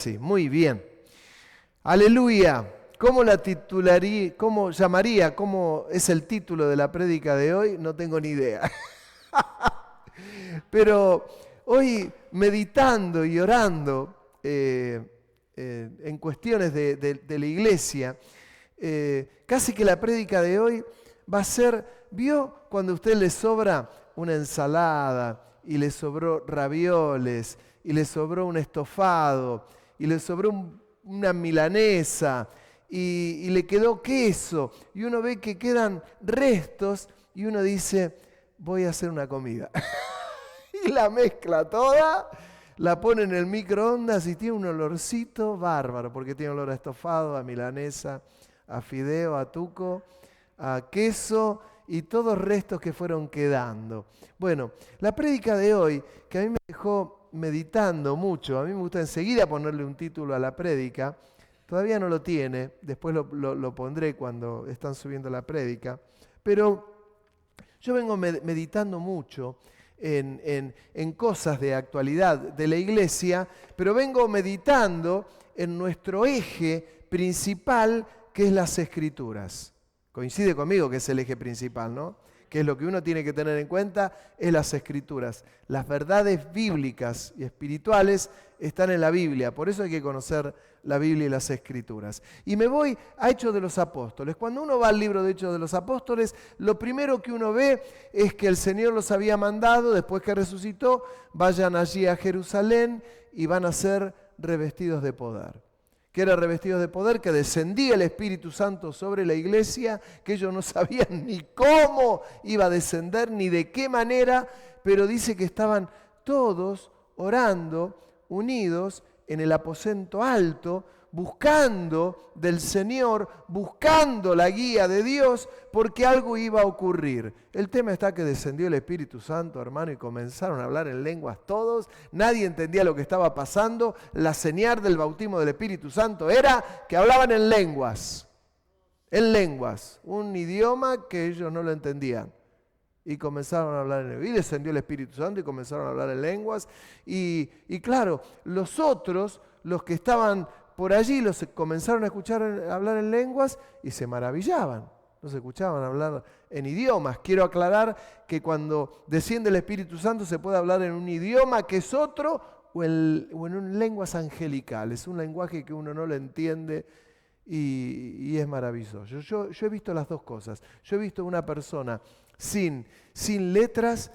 Sí, muy bien. Aleluya. ¿Cómo la titularía, cómo llamaría, cómo es el título de la prédica de hoy? No tengo ni idea. Pero hoy meditando y orando en cuestiones de la iglesia, casi que la prédica de hoy va a ser, ¿vio cuando a usted le sobra una ensalada y le sobró ravioles y le sobró un estofado y le sobró una milanesa y le quedó queso y uno ve que quedan restos y uno dice, voy a hacer una comida? Y la mezcla toda, la pone en el microondas y tiene un olorcito bárbaro, porque tiene olor a estofado, a milanesa, a fideo, a tuco, a queso y todos restos que fueron quedando. Bueno, la prédica de hoy, que a mí me dejó meditando mucho, a mí me gusta enseguida ponerle un título a la prédica, todavía no lo tiene, después lo pondré cuando están subiendo la prédica, pero yo vengo meditando mucho en cosas de actualidad de la iglesia, pero vengo meditando en nuestro eje principal, que es las Escrituras. Coincide conmigo que es el eje principal, ¿no? Que es lo que uno tiene que tener en cuenta, es las Escrituras. Las verdades bíblicas y espirituales están en la Biblia, por eso hay que conocer la Biblia y las Escrituras. Y me voy a Hechos de los Apóstoles. Cuando uno va al libro de Hechos de los Apóstoles, lo primero que uno ve es que el Señor los había mandado, después que resucitó, vayan allí a Jerusalén y van a ser revestidos de poder. Que eran revestidos de poder, que descendía el Espíritu Santo sobre la iglesia, que ellos no sabían ni cómo iba a descender, ni de qué manera, pero dice que estaban todos orando, unidos en el aposento alto, buscando del Señor, buscando la guía de Dios, porque algo iba a ocurrir. El tema está que descendió el Espíritu Santo, hermano, y comenzaron a hablar en lenguas todos. Nadie entendía lo que estaba pasando. La señal del bautismo del Espíritu Santo era que hablaban en lenguas, un idioma que ellos no lo entendían. Y comenzaron a hablar en lenguas. Y descendió el Espíritu Santo y comenzaron a hablar en lenguas. Y claro, los otros, los que estaban por allí, los comenzaron a escuchar hablar en lenguas y se maravillaban. Los escuchaban hablar en idiomas. Quiero aclarar que cuando desciende el Espíritu Santo se puede hablar en un idioma que es otro o en lenguas angelicales. Un lenguaje que uno no lo entiende y es maravilloso. Yo he visto las dos cosas. Yo he visto una persona sin letras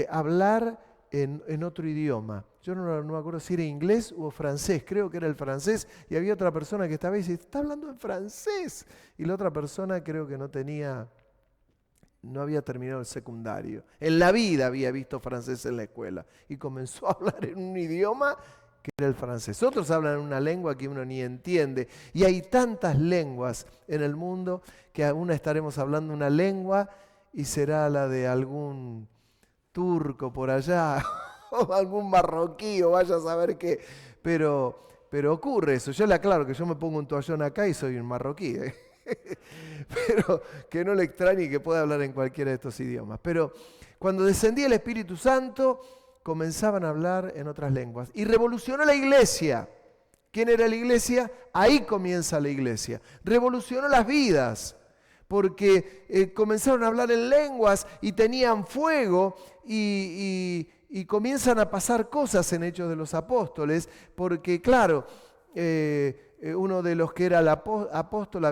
hablar en otro idioma. Yo no me acuerdo si era inglés o francés, creo que era el francés, y había otra persona que estaba y dice, está hablando en francés. Y la otra persona creo que no había terminado el secundario. En la vida había visto francés en la escuela y comenzó a hablar en un idioma que era el francés. Otros hablan en una lengua que uno ni entiende. Y hay tantas lenguas en el mundo que aún estaremos hablando una lengua y será la de algún turco por allá o algún marroquí o vaya a saber qué. Pero ocurre eso. Yo le aclaro que yo me pongo un toallón acá y soy un marroquí. Pero que no le extrañe que pueda hablar en cualquiera de estos idiomas. Pero cuando descendía el Espíritu Santo, comenzaban a hablar en otras lenguas. Y revolucionó la iglesia. ¿Quién era la iglesia? Ahí comienza la iglesia. Revolucionó las vidas. Porque comenzaron a hablar en lenguas y tenían fuego y comienzan a pasar cosas en Hechos de los Apóstoles. Porque claro, uno de los que era el apóstol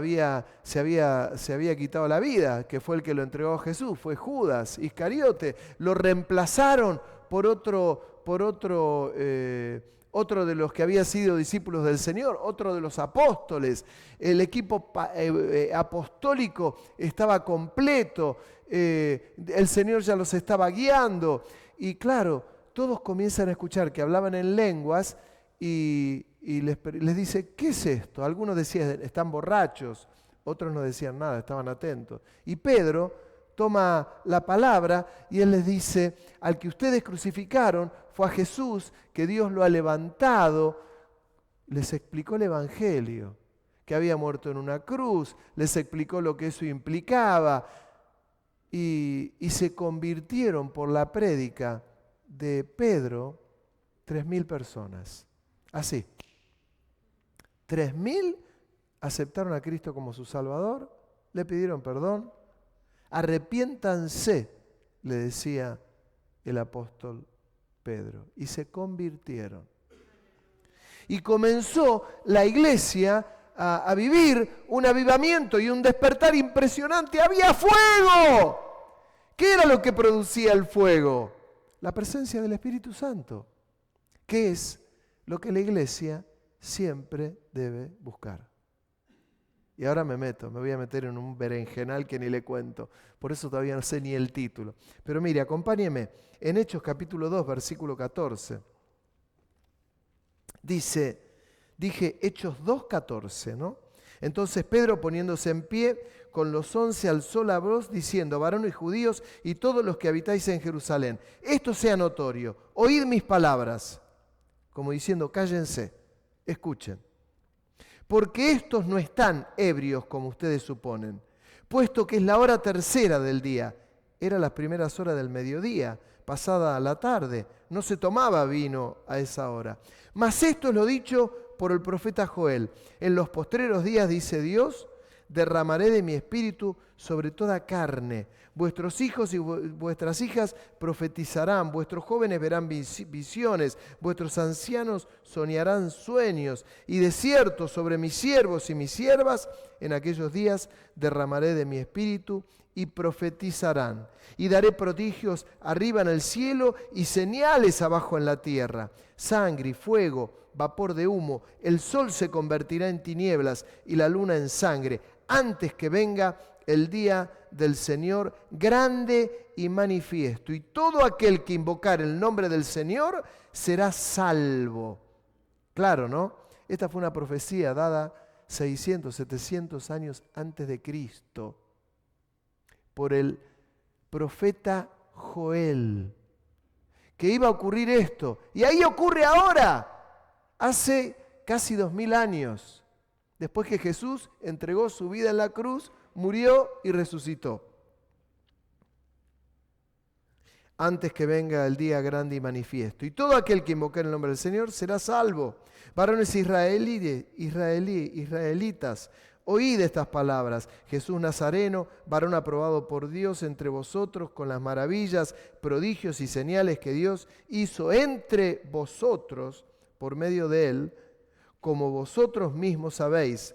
se había quitado la vida, que fue el que lo entregó a Jesús, fue Judas Iscariote. Lo reemplazaron por otro de los que había sido discípulos del Señor, otro de los apóstoles. El equipo apostólico estaba completo, el Señor ya los estaba guiando. Y claro, todos comienzan a escuchar que hablaban en lenguas y les dice, ¿qué es esto? Algunos decían, están borrachos, otros no decían nada, estaban atentos. Y Pedro toma la palabra y él les dice, al que ustedes crucificaron fue a Jesús, que Dios lo ha levantado. Les explicó el Evangelio, que había muerto en una cruz, les explicó lo que eso implicaba y se convirtieron por la prédica de Pedro 3.000 personas. Así. 3.000 aceptaron a Cristo como su Salvador, le pidieron perdón. Arrepiéntanse, le decía el apóstol Pedro, y se convirtieron. Y comenzó la iglesia a vivir un avivamiento y un despertar impresionante. ¡Había fuego! ¿Qué era lo que producía el fuego? La presencia del Espíritu Santo, que es lo que la iglesia siempre debe buscar. Y ahora me voy a meter en un berenjenal que ni le cuento. Por eso todavía no sé ni el título. Pero mire, acompáñeme en Hechos capítulo 2, versículo 14. Dije Hechos 2:14, ¿no? Entonces Pedro, poniéndose en pie, con los 11 alzó la voz diciendo: varones judíos y todos los que habitáis en Jerusalén, esto sea notorio, oíd mis palabras. Como diciendo, cállense, escuchen. Porque estos no están ebrios como ustedes suponen, puesto que es la hora tercera del día. Era las primeras horas del mediodía, pasada la tarde. No se tomaba vino a esa hora. Mas esto es lo dicho por el profeta Joel. En los postreros días, dice Dios, derramaré de mi espíritu sobre toda carne. Vuestros hijos y vuestras hijas profetizarán, vuestros jóvenes verán visiones, vuestros ancianos soñarán sueños, y de cierto sobre mis siervos y mis siervas en aquellos días derramaré de mi espíritu y profetizarán. Y daré prodigios arriba en el cielo y señales abajo en la tierra, sangre y fuego, vapor de humo, el sol se convertirá en tinieblas y la luna en sangre, antes que venga el día del Señor grande y manifiesto. Y todo aquel que invocar el nombre del Señor será salvo. Claro, ¿no? Esta fue una profecía dada 600, 700 años antes de Cristo por el profeta Joel, que iba a ocurrir esto. Y ahí ocurre ahora, hace casi 2000 años, después que Jesús entregó su vida en la cruz, murió y resucitó. Antes que venga el día grande y manifiesto. Y todo aquel que invoque el nombre del Señor será salvo. Varones israelitas, oíd estas palabras. Jesús Nazareno, varón aprobado por Dios entre vosotros con las maravillas, prodigios y señales que Dios hizo entre vosotros por medio de él, como vosotros mismos sabéis.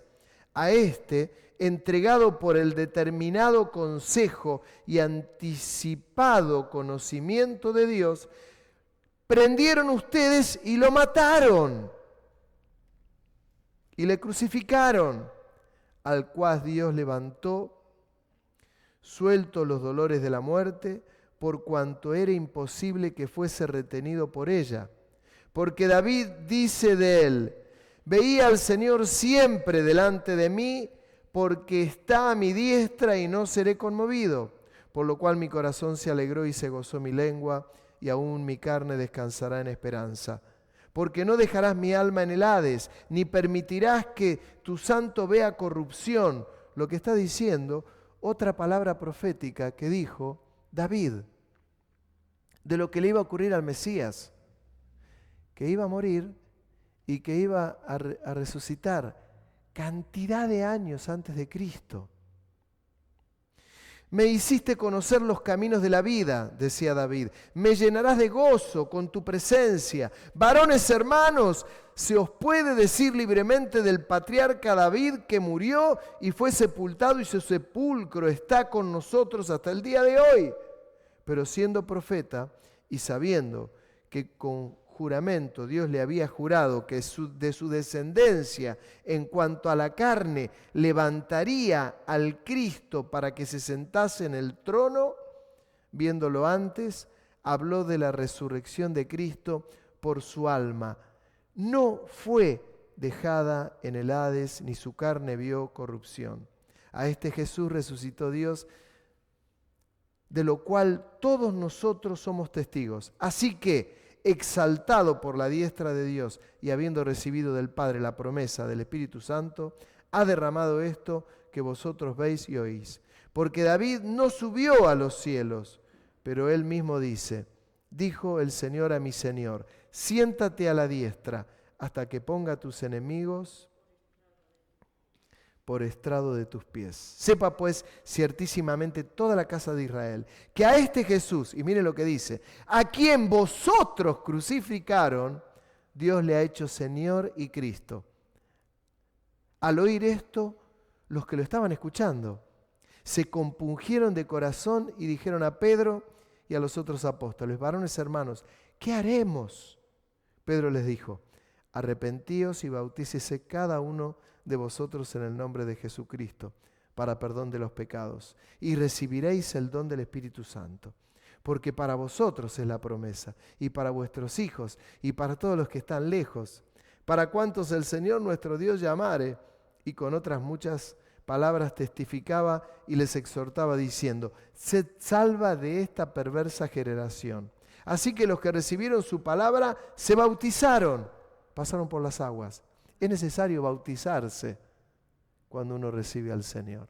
A este, entregado por el determinado consejo y anticipado conocimiento de Dios, prendieron ustedes y lo mataron y le crucificaron, al cual Dios levantó, suelto los dolores de la muerte, por cuanto era imposible que fuese retenido por ella. Porque David dice de él: veía al Señor siempre delante de mí, porque está a mi diestra y no seré conmovido. Por lo cual mi corazón se alegró y se gozó mi lengua, y aún mi carne descansará en esperanza. Porque no dejarás mi alma en el Hades, ni permitirás que tu santo vea corrupción. Lo que está diciendo, otra palabra profética que dijo David, de lo que le iba a ocurrir al Mesías, que iba a morir y que iba a resucitar cantidad de años antes de Cristo. Me hiciste conocer los caminos de la vida, decía David. Me llenarás de gozo con tu presencia. Varones hermanos, se os puede decir libremente del patriarca David, que murió y fue sepultado, y su sepulcro está con nosotros hasta el día de hoy. Pero siendo profeta y sabiendo que con juramento Dios le había jurado que de su descendencia en cuanto a la carne levantaría al Cristo para que se sentase en el trono, viéndolo antes, habló de la resurrección de Cristo por su alma. No fue dejada en el Hades, ni su carne vio corrupción. A este Jesús resucitó Dios, de lo cual todos nosotros somos testigos. Así que, exaltado por la diestra de Dios y habiendo recibido del Padre la promesa del Espíritu Santo, ha derramado esto que vosotros veis y oís. Porque David no subió a los cielos, pero él mismo dice: dijo el Señor a mi Señor, siéntate a la diestra hasta que ponga a tus enemigos por estrado de tus pies. Sepa pues ciertísimamente toda la casa de Israel, que a este Jesús, y mire lo que dice, a quien vosotros crucificaron, Dios le ha hecho Señor y Cristo. Al oír esto, los que lo estaban escuchando se compungieron de corazón y dijeron a Pedro y a los otros apóstoles, varones hermanos, ¿qué haremos? Pedro les dijo, arrepentíos y bautícese cada uno de vosotros en el nombre de Jesucristo para perdón de los pecados y recibiréis el don del Espíritu Santo. Porque para vosotros es la promesa y para vuestros hijos y para todos los que están lejos, para cuantos el Señor nuestro Dios llamare. Y con otras muchas palabras testificaba y les exhortaba diciendo, sed salva de esta perversa generación. Así que los que recibieron su palabra se bautizaron, pasaron por las aguas. Es necesario bautizarse cuando uno recibe al Señor.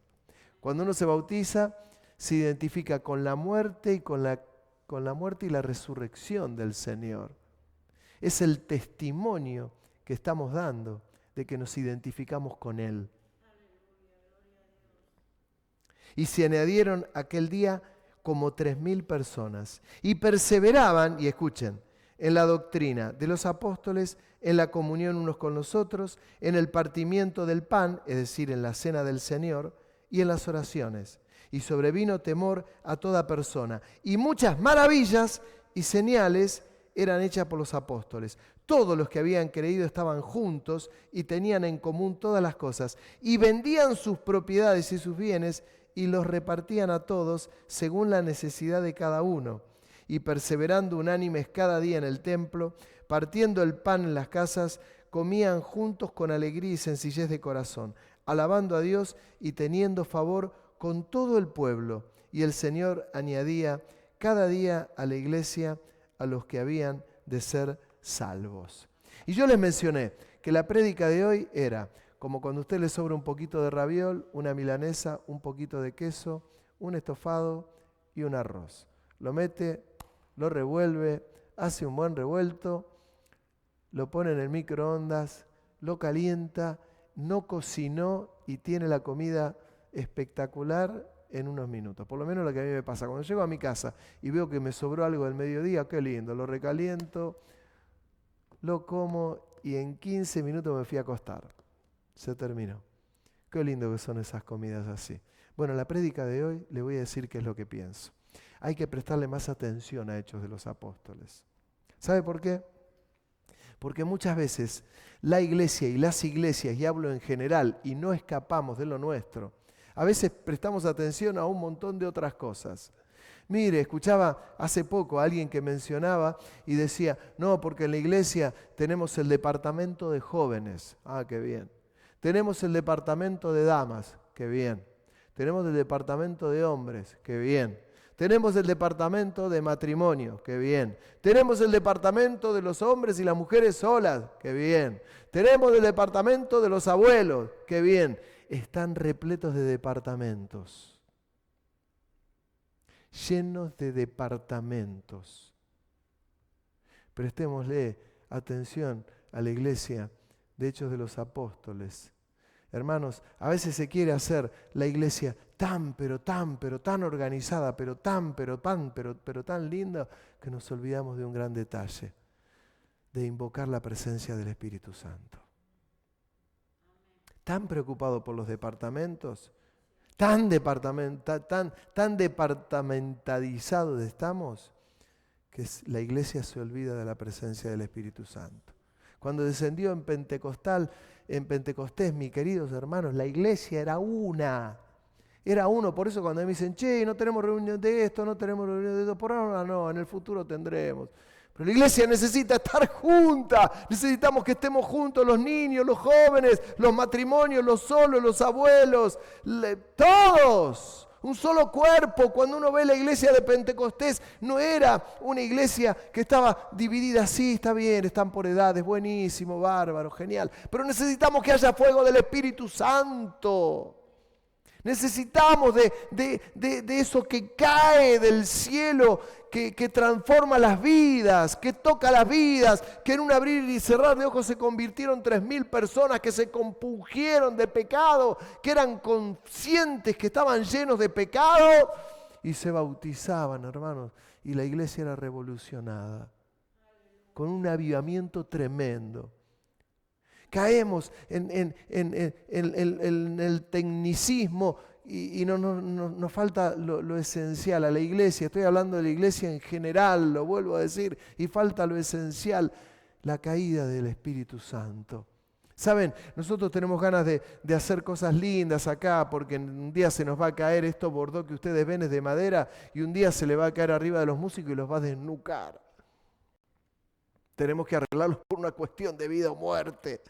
Cuando uno se bautiza, se identifica con la muerte y con la muerte y la resurrección del Señor. Es el testimonio que estamos dando de que nos identificamos con Él. Y se añadieron aquel día como 3,000 personas y perseveraban, y escuchen, en la doctrina de los apóstoles, en la comunión unos con los otros, en el partimiento del pan, es decir, en la cena del Señor, y en las oraciones. Y sobrevino temor a toda persona. Y muchas maravillas y señales eran hechas por los apóstoles. Todos los que habían creído estaban juntos y tenían en común todas las cosas. Y vendían sus propiedades y sus bienes y los repartían a todos según la necesidad de cada uno. Y perseverando unánimes cada día en el templo, partiendo el pan en las casas, comían juntos con alegría y sencillez de corazón, alabando a Dios y teniendo favor con todo el pueblo. Y el Señor añadía cada día a la iglesia a los que habían de ser salvos. Y yo les mencioné que la prédica de hoy era como cuando a usted le sobra un poquito de raviol, una milanesa, un poquito de queso, un estofado y un arroz. Lo mete, lo revuelve, hace un buen revuelto, lo pone en el microondas, lo calienta, no cocinó y tiene la comida espectacular en unos minutos. Por lo menos lo que a mí me pasa. Cuando llego a mi casa y veo que me sobró algo del mediodía, qué lindo, lo recaliento, lo como y en 15 minutos me fui a acostar. Se terminó. Qué lindo que son esas comidas así. Bueno, la prédica de hoy le voy a decir qué es lo que pienso. Hay que prestarle más atención a Hechos de los Apóstoles. ¿Sabe por qué? Porque muchas veces la iglesia y las iglesias, y hablo en general, y no escapamos de lo nuestro, a veces prestamos atención a un montón de otras cosas. Mire, escuchaba hace poco a alguien que mencionaba y decía, no, porque en la iglesia tenemos el departamento de jóvenes. Ah, qué bien. Tenemos el departamento de damas. Qué bien. Tenemos el departamento de hombres. Qué bien. Tenemos el departamento de matrimonio, qué bien. Tenemos el departamento de los hombres y las mujeres solas, qué bien. Tenemos el departamento de los abuelos, qué bien. Están repletos de departamentos, llenos de departamentos. Prestémosle atención a la iglesia de Hechos de los Apóstoles. Hermanos, a veces se quiere hacer la iglesia tan organizada, pero tan linda, que nos olvidamos de un gran detalle, de invocar la presencia del Espíritu Santo. Tan preocupado por los departamentos, tan departamentalizados estamos, que la iglesia se olvida de la presencia del Espíritu Santo. Cuando descendió en Pentecostés, mis queridos hermanos, la iglesia era una. Era uno, por eso cuando me dicen, che, no tenemos reunión de esto, no tenemos reunión de esto, por ahora no, en el futuro tendremos. Pero la iglesia necesita estar junta, necesitamos que estemos juntos los niños, los jóvenes, los matrimonios, los solos, los abuelos, todos. Un solo cuerpo. Cuando uno ve la iglesia de Pentecostés, no era una iglesia que estaba dividida así, está bien, están por edades, buenísimo, bárbaro, genial. Pero necesitamos que haya fuego del Espíritu Santo. Necesitamos de eso que cae del cielo, que transforma las vidas, que toca las vidas, que en un abrir y cerrar de ojos se convirtieron 3.000 personas que se compungieron de pecado, que eran conscientes que estaban llenos de pecado y se bautizaban, hermanos. Y la iglesia era revolucionada, con un avivamiento tremendo. Caemos en el tecnicismo y nos falta lo esencial. A la iglesia, estoy hablando de la iglesia en general, lo vuelvo a decir, y falta lo esencial, la caída del Espíritu Santo. Saben, nosotros tenemos ganas de hacer cosas lindas acá, porque un día se nos va a caer esto bordó que ustedes ven es de madera, y un día se le va a caer arriba de los músicos y los va a desnucar. Tenemos que arreglarlos por una cuestión de vida o muerte.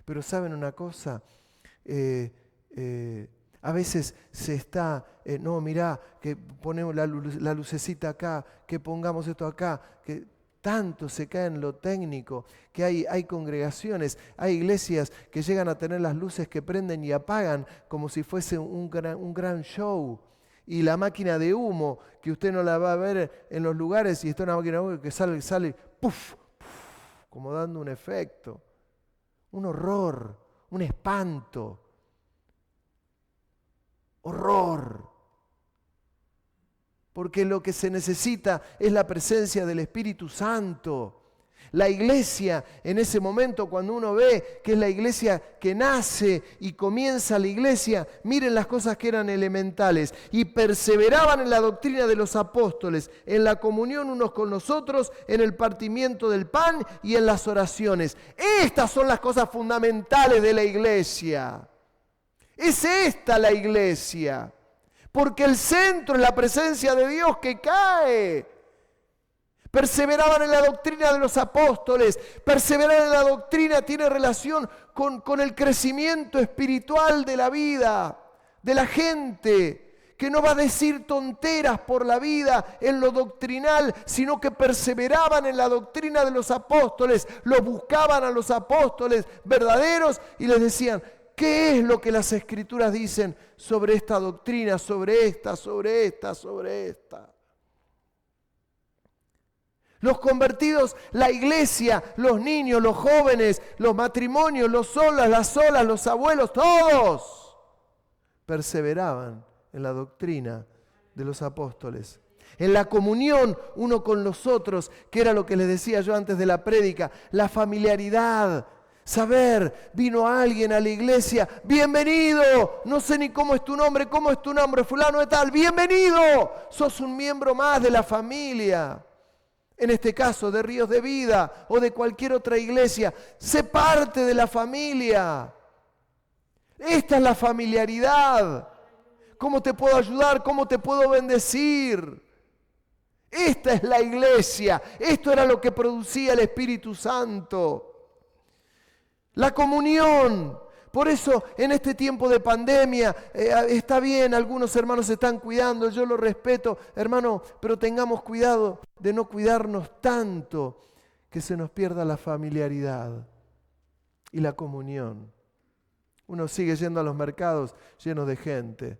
Pero ¿saben una cosa? A veces se está, no, mirá, que ponemos la lucecita acá, que pongamos esto acá, que tanto se cae en lo técnico, que hay congregaciones, hay iglesias que llegan a tener las luces que prenden y apagan como si fuese un gran show. Y la máquina de humo, que usted no la va a ver en los lugares, y está una máquina de humo que sale, ¡puf! Como dando un efecto, un horror, un espanto, horror. Porque lo que se necesita es la presencia del Espíritu Santo. La iglesia, en ese momento, cuando uno ve que es la iglesia que nace y comienza la iglesia, miren las cosas que eran elementales. Y perseveraban en la doctrina de los apóstoles, en la comunión unos con los otros, en el partimiento del pan y en las oraciones. Estas son las cosas fundamentales de la iglesia. Es esta la iglesia. Porque el centro es la presencia de Dios que cae. Perseveraban en la doctrina de los apóstoles. Perseverar en la doctrina tiene relación con el crecimiento espiritual de la vida, de la gente, que no va a decir tonteras por la vida en lo doctrinal, sino que perseveraban en la doctrina de los apóstoles, los buscaban a los apóstoles verdaderos y les decían, ¿qué es lo que las Escrituras dicen sobre esta doctrina, sobre esta? Los convertidos, la iglesia, los niños, los jóvenes, los matrimonios, los solas, las solas, los abuelos, todos perseveraban en la doctrina de los apóstoles. En la comunión uno con los otros, que era lo que les decía yo antes de la prédica, la familiaridad. Saber, vino alguien a la iglesia, bienvenido, no sé ni cómo es tu nombre, fulano de tal, bienvenido, sos un miembro más de la familia. En este caso de Ríos de Vida o de cualquier otra iglesia, sé parte de la familia. Esta es la familiaridad. ¿Cómo te puedo ayudar? ¿Cómo te puedo bendecir? Esta es la iglesia. Esto era lo que producía el Espíritu Santo. La comunión. Por eso en este tiempo de pandemia está bien, algunos hermanos se están cuidando, yo lo respeto, hermano, pero tengamos cuidado de no cuidarnos tanto que se nos pierda la familiaridad y la comunión. Uno sigue yendo a los mercados llenos de gente.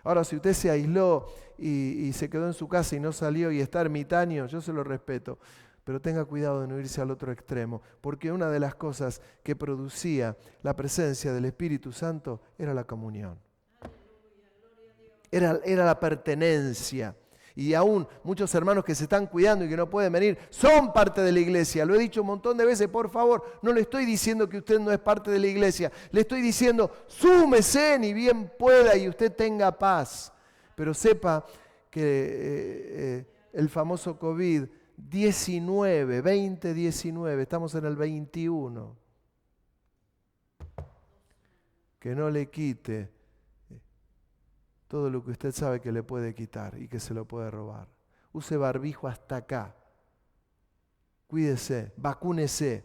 Ahora, si usted se aisló y se quedó en su casa y no salió y está ermitaño, yo se lo respeto. Pero tenga cuidado de no irse al otro extremo, porque una de las cosas que producía la presencia del Espíritu Santo era la comunión. Era la pertenencia. Y aún muchos hermanos que se están cuidando y que no pueden venir, son parte de la iglesia. Lo he dicho un montón de veces, por favor, no le estoy diciendo que usted no es parte de la iglesia. Le estoy diciendo, súmese ni bien pueda y usted tenga paz. Pero sepa que el famoso COVID-19, 2019, estamos en el 21. Que no le quite todo lo que usted sabe que le puede quitar y que se lo puede robar. Use barbijo hasta acá. Cuídese, vacúnese.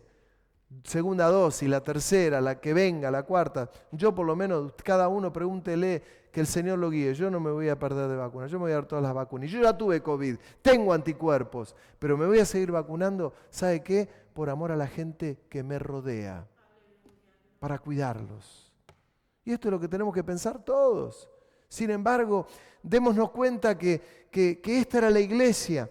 Segunda dosis, la tercera, la que venga, la cuarta. Yo por lo menos, cada uno pregúntele que el Señor lo guíe. Yo no me voy a perder de vacunas, yo me voy a dar todas las vacunas. Y yo ya tuve COVID, tengo anticuerpos, pero me voy a seguir vacunando, ¿sabe qué? Por amor a la gente que me rodea, para cuidarlos. Y esto es lo que tenemos que pensar todos. Sin embargo, démonos cuenta que esta era la iglesia,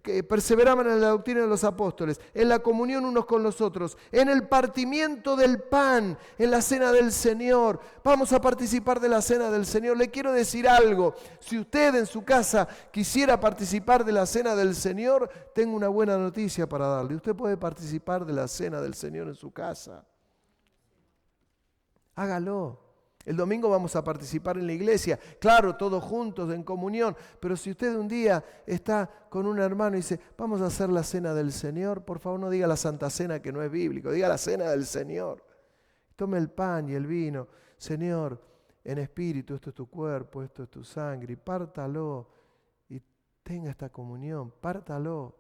que perseveraban en la doctrina de los apóstoles, en la comunión unos con los otros, en el partimiento del pan, en la cena del Señor. Vamos a participar de la cena del Señor. Le quiero decir algo, si usted en su casa quisiera participar de la cena del Señor, tengo una buena noticia para darle. Usted puede participar de la cena del Señor en su casa. Hágalo. El domingo vamos a participar en la iglesia, claro, todos juntos en comunión, pero si usted un día está con un hermano y dice, vamos a hacer la cena del Señor, por favor no diga la Santa Cena que no es bíblico, diga la cena del Señor. Tome el pan y el vino, Señor, en espíritu, esto es tu cuerpo, esto es tu sangre, y pártalo y tenga esta comunión, pártalo.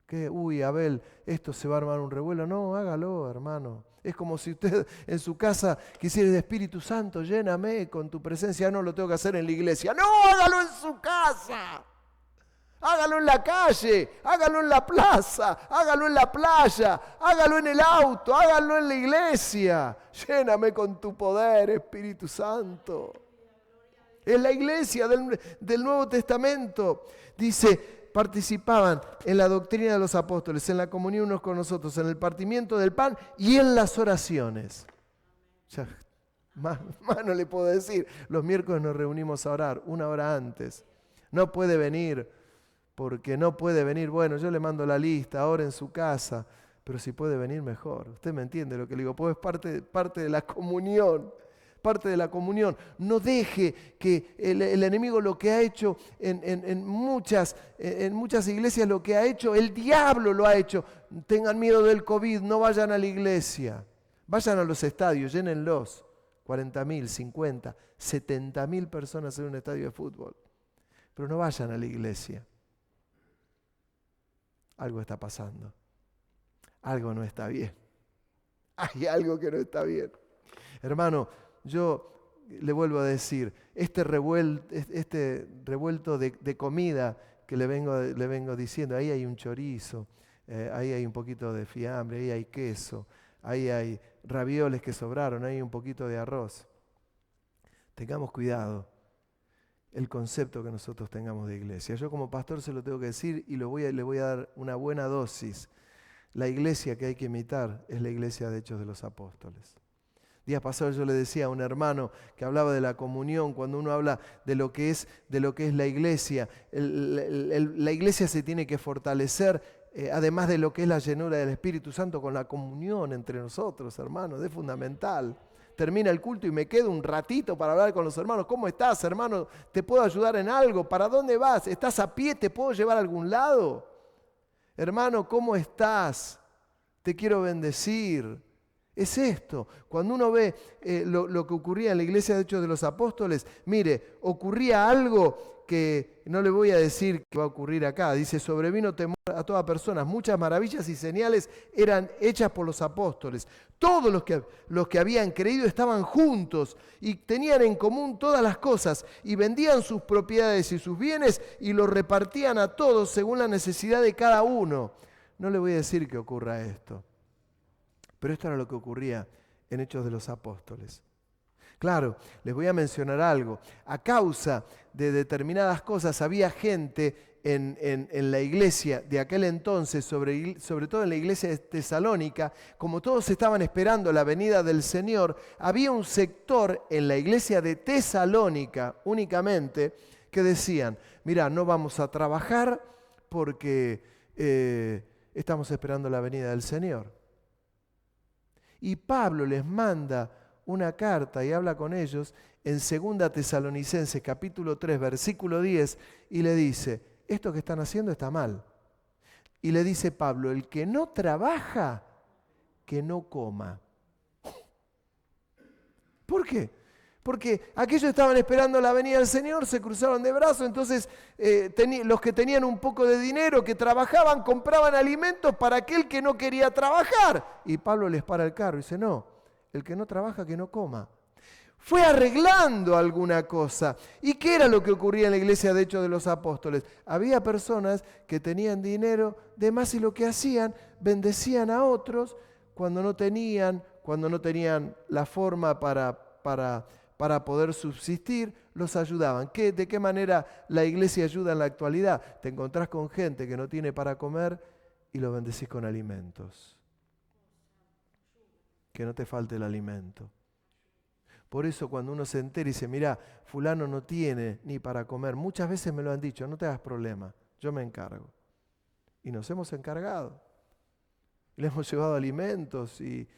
¿Qué? Uy, Abel, esto se va a armar un revuelo. No, hágalo, hermano. Es como si usted en su casa quisiera el Espíritu Santo, lléname con tu presencia. No lo tengo que hacer en la iglesia. No, hágalo en su casa. Hágalo en la calle, hágalo en la plaza, hágalo en la playa, hágalo en el auto, hágalo en la iglesia. Lléname con tu poder, Espíritu Santo. En la iglesia del Nuevo Testamento dice, participaban en la doctrina de los apóstoles, en la comunión unos con nosotros, en el partimiento del pan y en las oraciones. Ya, más no le puedo decir. Los miércoles nos reunimos a orar, una hora antes. No puede venir, porque no puede venir. Bueno, yo le mando la lista, ahora en su casa, pero si puede venir mejor. Usted me entiende lo que le digo, pues es parte de la comunión. Parte de la comunión. No deje que el enemigo lo que ha hecho en muchas iglesias, lo que ha hecho, el diablo lo ha hecho. Tengan miedo del COVID, no vayan a la iglesia. Vayan a los estadios, llénenlos. 40.000, 50, 70.000 personas en un estadio de fútbol. Pero no vayan a la iglesia. Algo está pasando. Algo no está bien. Hay algo que no está bien. Hermano, yo le vuelvo a decir, este revuelto de comida que le vengo diciendo, ahí hay un chorizo, ahí hay un poquito de fiambre, ahí hay queso, ahí hay ravioles que sobraron, ahí hay un poquito de arroz. Tengamos cuidado el concepto que nosotros tengamos de iglesia. Yo como pastor se lo tengo que decir y le voy a dar una buena dosis. La iglesia que hay que imitar es la iglesia de Hechos de los Apóstoles. Días pasados yo le decía a un hermano que hablaba de la comunión, cuando uno habla de lo que es la iglesia, la iglesia se tiene que fortalecer, además de lo que es la llenura del Espíritu Santo, con la comunión entre nosotros, hermanos, es fundamental. Termina el culto y me quedo un ratito para hablar con los hermanos. ¿Cómo estás, hermano? ¿Te puedo ayudar en algo? ¿Para dónde vas? ¿Estás a pie? ¿Te puedo llevar a algún lado? Hermano, ¿cómo estás? Te quiero bendecir. Es esto, cuando uno ve lo que ocurría en la iglesia de Hechos de los Apóstoles, mire, ocurría algo que no le voy a decir que va a ocurrir acá. Dice, sobrevino temor a toda persona, muchas maravillas y señales eran hechas por los apóstoles. Todos los que habían creído estaban juntos y tenían en común todas las cosas y vendían sus propiedades y sus bienes y los repartían a todos según la necesidad de cada uno. No le voy a decir que ocurra esto. Pero esto era lo que ocurría en Hechos de los Apóstoles. Claro, les voy a mencionar algo. A causa de determinadas cosas había gente en la iglesia de aquel entonces, sobre todo en la iglesia de Tesalónica, como todos estaban esperando la venida del Señor, había un sector en la iglesia de Tesalónica únicamente que decían, mira, no vamos a trabajar porque estamos esperando la venida del Señor. Y Pablo les manda una carta y habla con ellos en 2 Tesalonicenses capítulo 3 versículo 10 y le dice, esto que están haciendo está mal. Y le dice Pablo, el que no trabaja, que no coma. ¿Por qué? Porque aquellos estaban esperando la venida del Señor, se cruzaron de brazos, entonces los que tenían un poco de dinero, que trabajaban, compraban alimentos para aquel que no quería trabajar. Y Pablo les para el carro y dice, no, el que no trabaja que no coma. Fue arreglando alguna cosa. ¿Y qué era lo que ocurría en la iglesia de Hechos de los Apóstoles? Había personas que tenían dinero de más y lo que hacían, bendecían a otros cuando no tenían la forma para para poder subsistir, los ayudaban. ¿De qué manera la iglesia ayuda en la actualidad? Te encontrás con gente que no tiene para comer y lo bendecís con alimentos. Que no te falte el alimento. Por eso cuando uno se entera y dice, mira, fulano no tiene ni para comer, muchas veces me lo han dicho, no te hagas problema, yo me encargo. Y nos hemos encargado. Le hemos llevado alimentos y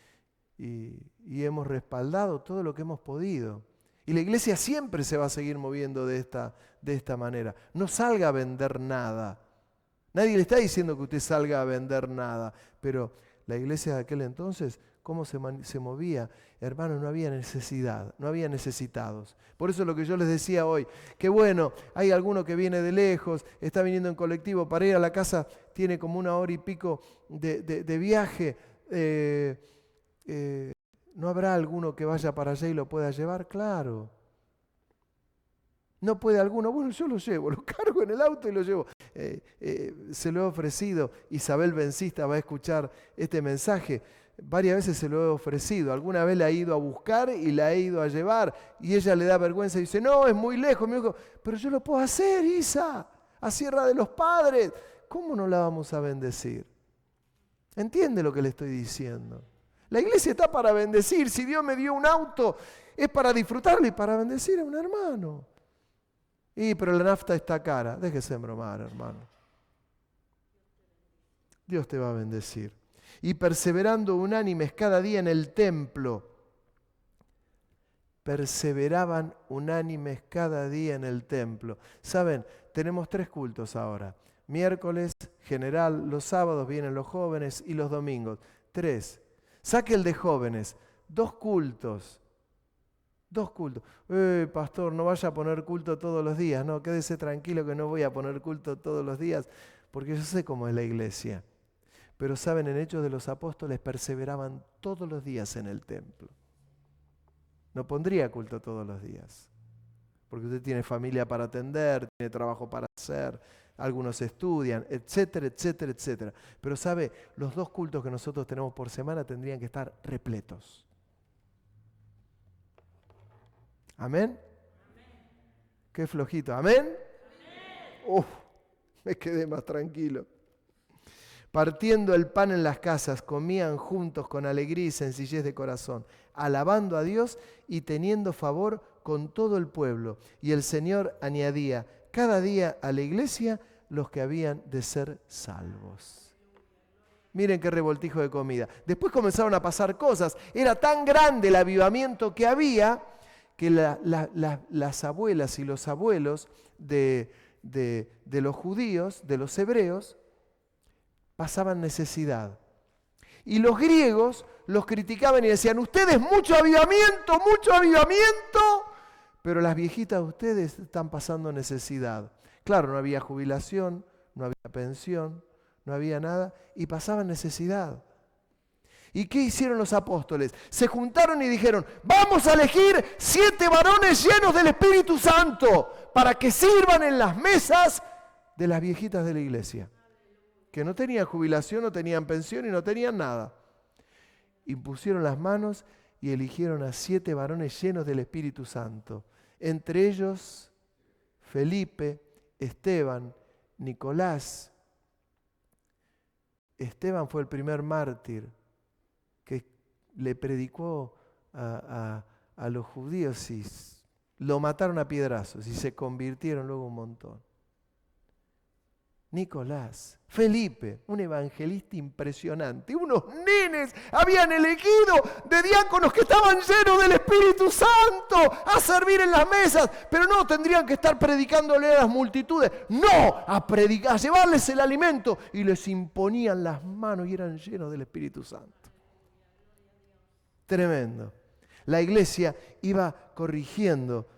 hemos respaldado todo lo que hemos podido. Y la iglesia siempre se va a seguir moviendo de esta manera. No salga a vender nada. Nadie le está diciendo que usted salga a vender nada, pero la iglesia de aquel entonces, ¿cómo se movía? Hermano, no había necesidad, no había necesitados. Por eso lo que yo les decía hoy, que bueno, hay alguno que viene de lejos, está viniendo en colectivo, para ir a la casa tiene como 1 hora y pico de viaje. ¿No habrá alguno que vaya para allá y lo pueda llevar? Claro. ¿No puede alguno? Bueno, yo lo llevo, lo cargo en el auto y lo llevo. Se lo he ofrecido. Isabel Bencista va a escuchar este mensaje. Varias veces se lo he ofrecido. Alguna vez la he ido a buscar y la he ido a llevar. Y ella le da vergüenza y dice, no, es muy lejos. Me dijo, pero yo lo puedo hacer, Isa, a Sierra de los Padres. ¿Cómo no la vamos a bendecir? ¿Entiende lo que le estoy diciendo? La iglesia está para bendecir. Si Dios me dio un auto, es para disfrutarlo y para bendecir a un hermano. Pero la nafta está cara. Déjese bromar, hermano. Dios te va a bendecir. Y perseverando unánimes cada día en el templo. Perseveraban unánimes cada día en el templo. ¿Saben? Tenemos 3 cultos ahora. Miércoles, general, los sábados vienen los jóvenes y los domingos. 3. Saque el de jóvenes. 2 cultos. 2 cultos. Pastor, no vaya a poner culto todos los días. No, quédese tranquilo que no voy a poner culto todos los días, porque yo sé cómo es la iglesia. Pero saben, en Hechos de los Apóstoles perseveraban todos los días en el templo. No pondría culto todos los días, porque usted tiene familia para atender, tiene trabajo para hacer, algunos estudian, etcétera, etcétera, etcétera. Pero sabe, los 2 cultos que nosotros tenemos por semana tendrían que estar repletos. ¿Amén? Qué flojito. ¿Amén? Me quedé más tranquilo. Partiendo el pan en las casas, comían juntos con alegría y sencillez de corazón, alabando a Dios y teniendo favor con todo el pueblo. Y el Señor añadía cada día a la iglesia los que habían de ser salvos. Miren qué revoltijo de comida. Después comenzaron a pasar cosas. Era tan grande el avivamiento que había que las abuelas y los abuelos de los judíos, de los hebreos, pasaban necesidad. Y los griegos los criticaban y decían, ustedes mucho avivamiento, pero las viejitas de ustedes están pasando necesidad. Claro, no había jubilación, no había pensión, no había nada, y pasaban necesidad. ¿Y qué hicieron los apóstoles? Se juntaron y dijeron, vamos a elegir 7 varones llenos del Espíritu Santo para que sirvan en las mesas de las viejitas de la iglesia, que no tenían jubilación, no tenían pensión y no tenían nada. Impusieron las manos y eligieron a 7 varones llenos del Espíritu Santo. Entre ellos, Felipe, Esteban, Nicolás. Esteban fue el primer mártir que le predicó a los judíos y lo mataron a piedrazos y se convirtieron luego un montón. Nicolás, Felipe, un evangelista impresionante. Unos nenes habían elegido de diáconos que estaban llenos del Espíritu Santo a servir en las mesas, pero no tendrían que estar predicándole a las multitudes, no, a predicar, a llevarles el alimento, y les imponían las manos y eran llenos del Espíritu Santo. Tremendo. La iglesia iba corrigiendo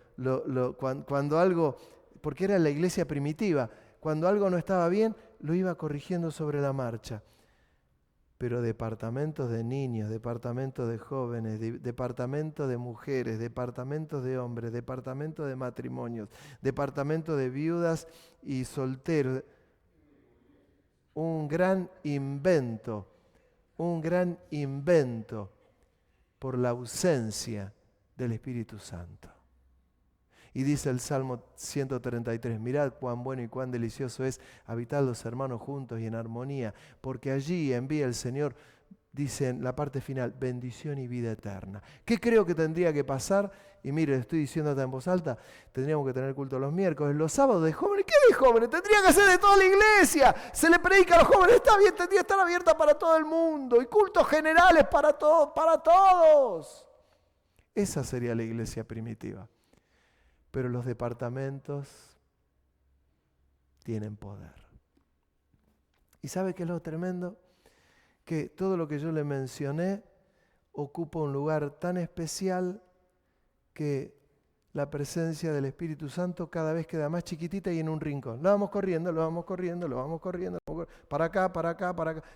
cuando algo, porque era la iglesia primitiva. Cuando algo no estaba bien, lo iba corrigiendo sobre la marcha. Pero departamentos de niños, departamentos de jóvenes, departamentos de mujeres, departamentos de hombres, departamentos de matrimonios, departamentos de viudas y solteros. Un gran invento por la ausencia del Espíritu Santo. Y dice el Salmo 133, mirad cuán bueno y cuán delicioso es habitar los hermanos juntos y en armonía, porque allí envía el Señor, dice en la parte final, bendición y vida eterna. ¿Qué creo que tendría que pasar? Y mire, estoy diciendo en voz alta, tendríamos que tener culto los miércoles, los sábados de jóvenes. ¿Qué de jóvenes? Tendría que ser de toda la iglesia. Se le predica a los jóvenes, está bien, tendría que estar abierta para todo el mundo. Y cultos generales para todos. Esa sería la iglesia primitiva. Pero los departamentos tienen poder. ¿Y sabe qué es lo tremendo? Que todo lo que yo le mencioné ocupa un lugar tan especial que la presencia del Espíritu Santo cada vez queda más chiquitita y en un rincón. Lo vamos corriendo. Para acá.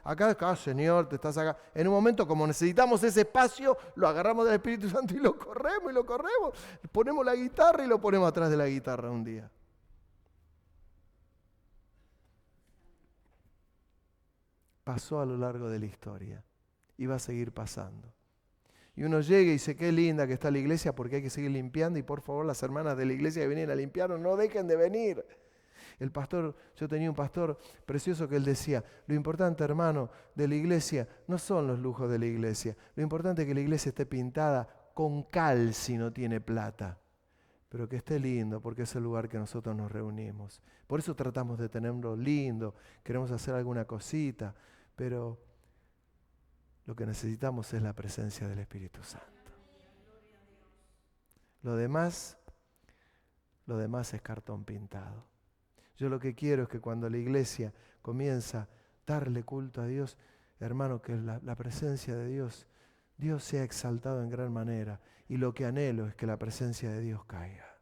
Acá, Señor, te estás acá. En un momento, como necesitamos ese espacio, lo agarramos del Espíritu Santo y lo corremos. Ponemos la guitarra y lo ponemos atrás de la guitarra un día. Pasó a lo largo de la historia y va a seguir pasando. Y uno llega y dice, qué linda que está la iglesia porque hay que seguir limpiando y por favor las hermanas de la iglesia que vienen a limpiar no dejen de venir. Yo tenía un pastor precioso que él decía, lo importante, hermano, de la iglesia no son los lujos de la iglesia. Lo importante es que la iglesia esté pintada con cal si no tiene plata. Pero que esté lindo porque es el lugar que nosotros nos reunimos. Por eso tratamos de tenerlo lindo, queremos hacer alguna cosita, pero lo que necesitamos es la presencia del Espíritu Santo. Lo demás es cartón pintado. Yo lo que quiero es que cuando la iglesia comienza a darle culto a Dios, hermano, que la presencia de Dios sea exaltado en gran manera. Y lo que anhelo es que la presencia de Dios caiga.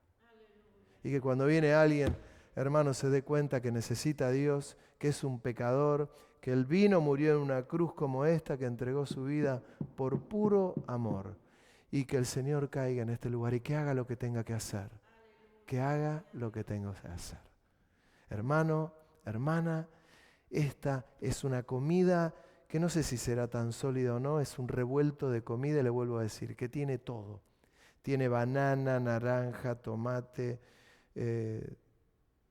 Y que cuando viene alguien, hermano, se dé cuenta que necesita a Dios, que es un pecador, que Él vino, murió en una cruz como esta, que entregó su vida por puro amor. Y que el Señor caiga en este lugar y que haga lo que tenga que hacer. Que haga lo que tenga que hacer. Hermano, hermana, esta es una comida que no sé si será tan sólida o no, es un revuelto de comida, y le vuelvo a decir, que tiene todo. Tiene banana, naranja, tomate,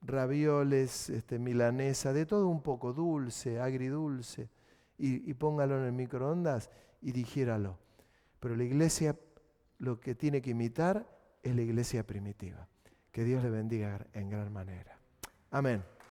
ravioles, milanesa, de todo un poco, dulce, agridulce, y póngalo en el microondas y digiéralo. Pero la iglesia lo que tiene que imitar es la iglesia primitiva. Que Dios le bendiga en gran manera. Amén.